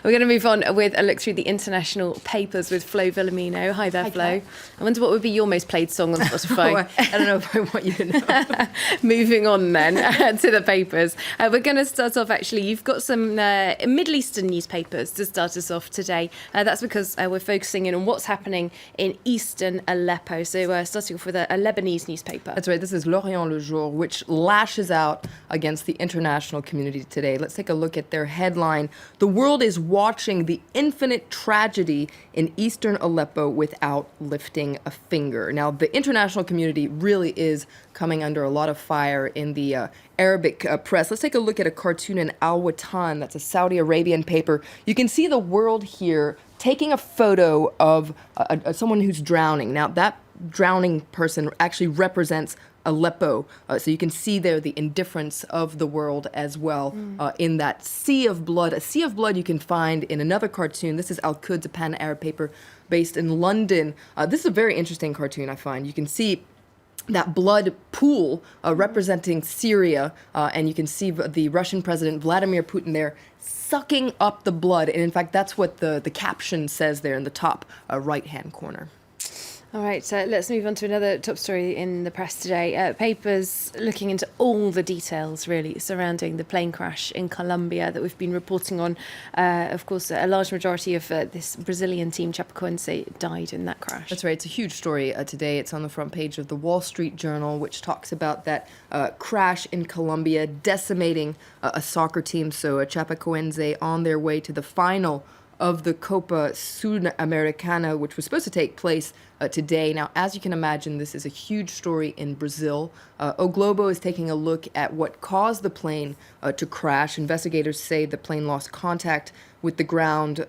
We're going to move on with a look through the international papers with Flo Villamino. Hi there, Hi, Flo. Kat. I wonder what would be your most played song on Spotify. I don't know if I want you to know. Moving on then to the papers. We're going to start off, actually, you've got some Middle Eastern newspapers to start us off today. That's because we're focusing in on what's happening in Eastern Aleppo. So starting off with a Lebanese newspaper. That's right. This is L'Orient Le Jour, which lashes out against the international community today. Let's take a look at their headline. The world is watching the infinite tragedy in Eastern Aleppo without lifting a finger. Now, the international community really is coming under a lot of fire in the Arabic press. Let's take a look at a cartoon in Al-Watan. That's a Saudi Arabian paper. You can see the world here taking a photo of someone who's drowning. Now, that drowning person actually represents Aleppo. So you can see there the indifference of the world as well in that sea of blood. A sea of blood you can find in another cartoon. This is Al-Quds, a pan-Arab paper based in London. This is a very interesting cartoon, I find. You can see that blood pool representing Syria, and you can see the Russian President Vladimir Putin there sucking up the blood. And in fact, that's what the caption says there in the top right-hand corner. All right, let's move on to another top story in the press today. Papers looking into all the details, really, surrounding the plane crash in Colombia that we've been reporting on. Of course, a large majority of this Brazilian team, Chapecoense, died in that crash. That's right. It's a huge story today. It's on the front page of the Wall Street Journal, which talks about that crash in Colombia decimating a soccer team. So Chapecoense on their way to the final of the Copa Sudamericana, which was supposed to take place today. Now, as you can imagine, this is a huge story in Brazil. O Globo is taking a look at what caused the plane to crash. Investigators say the plane lost contact with the ground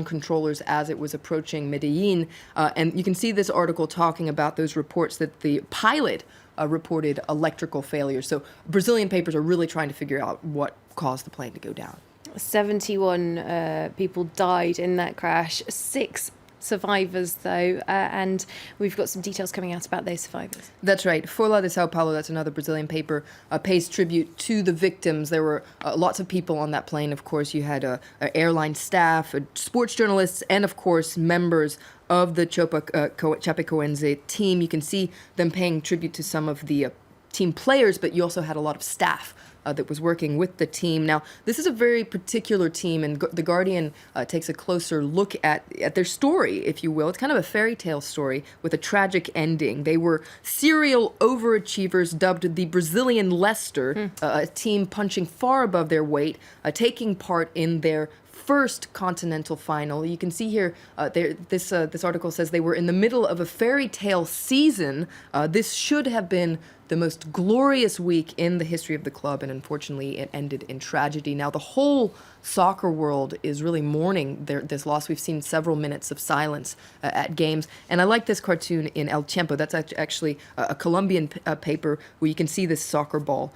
controllers as it was approaching Medellin. And you can see this article talking about those reports that the pilot reported electrical failure. So Brazilian papers are really trying to figure out what caused the plane to go down. 71 people died in that crash, 6 survivors, though, and we've got some details coming out about those survivors. That's right. Folha de Sao Paulo, that's another Brazilian paper, pays tribute to the victims. There were lots of people on that plane. Of course, you had airline staff, sports journalists, and, of course, members of the Chapecoense team. You can see them paying tribute to some of the team players, but you also had a lot of staff that was working with the team. Now, this is a very particular team, and The Guardian takes a closer look at their story, if you will. It's kind of a fairy tale story with a tragic ending. They were serial overachievers dubbed the Brazilian Leicester, a team punching far above their weight, taking part in their first continental final. You can see here, this article says they were in the middle of a fairy tale season. This should have been the most glorious week in the history of the club, and unfortunately it ended in tragedy. Now, the whole soccer world is really mourning this loss. We've seen several minutes of silence at games, and I like this cartoon in El Tiempo. That's actually a Colombian paper where you can see this soccer ball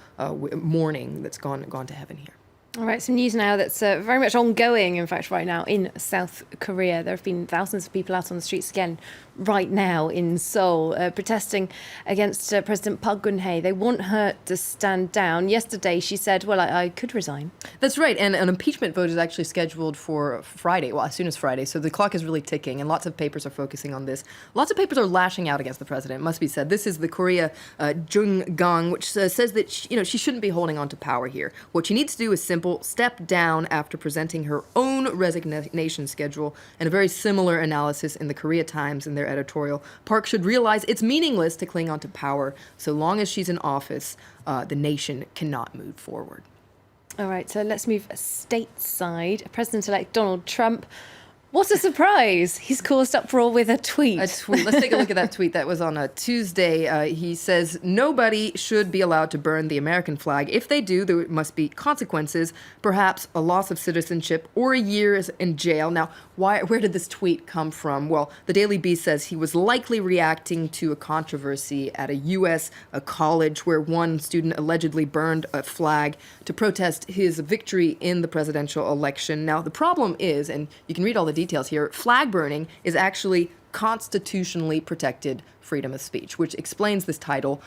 mourning that's gone to heaven here. All right, some news now that's very much ongoing, in fact, right now in South Korea. There have been thousands of people out on the streets again right now in Seoul, protesting against President Park Geun-hye. They want her to stand down. Yesterday, she said, well, I could resign. That's right, and an impeachment vote is actually scheduled for Friday, well, as soon as Friday, so the clock is really ticking, and lots of papers are focusing on this. Lots of papers are lashing out against the president, it must be said. This is the Korea Jung-gang, which says that she shouldn't be holding on to power here. What she needs to do is simple: step down after presenting her own resignation schedule, and a very similar analysis in the Korea Times in their editorial. Park should realize it's meaningless to cling on to power. So long as she's in office, the nation cannot move forward. All right, so let's move stateside. President-elect Donald Trump, what a surprise. He's caused uproar with a tweet. Let's take a look at that tweet. That was on a Tuesday. He says, nobody should be allowed to burn the American flag. If they do, there must be consequences, perhaps a loss of citizenship or a year in jail. Now, where did this tweet come from? Well, the Daily Beast says he was likely reacting to a controversy at a U.S. college where one student allegedly burned a flag to protest his victory in the presidential election. Now, the problem is, and you can read all the details here, flag burning is actually constitutionally protected freedom of speech, which explains this title.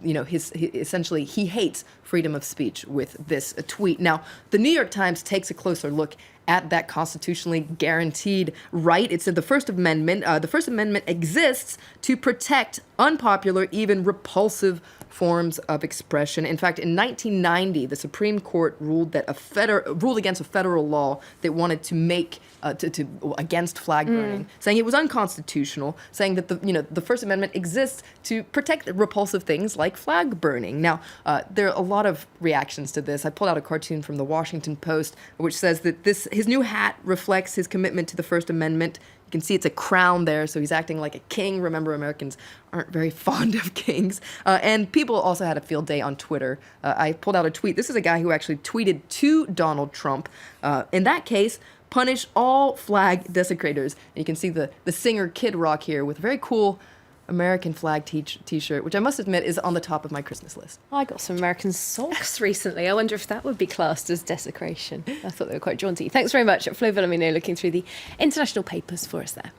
Essentially, he hates freedom of speech with this tweet. Now, the New York Times takes a closer look at that constitutionally guaranteed right. It said the First Amendment exists to protect unpopular, even repulsive forms of expression. In fact, in 1990, the Supreme Court ruled against a federal law that wanted to make against flag burning, saying it was unconstitutional, saying that the First Amendment exists to protect repulsive things like flag burning. Now, there are a lot of reactions to this. I pulled out a cartoon from the Washington Post, which says that his new hat reflects his commitment to the First Amendment. You can see it's a crown there, so he's acting like a king. Remember, Americans aren't very fond of kings. And people also had a field day on Twitter. I pulled out a tweet. This is a guy who actually tweeted to Donald Trump. In that case, punish all flag desecrators. And you can see the singer Kid Rock here with a very cool American flag t-shirt, which I must admit is on the top of my Christmas list. I got some American socks recently. I wonder if that would be classed as desecration. I thought they were quite jaunty. Thanks very much, Flo Villamino, looking through the international papers for us there.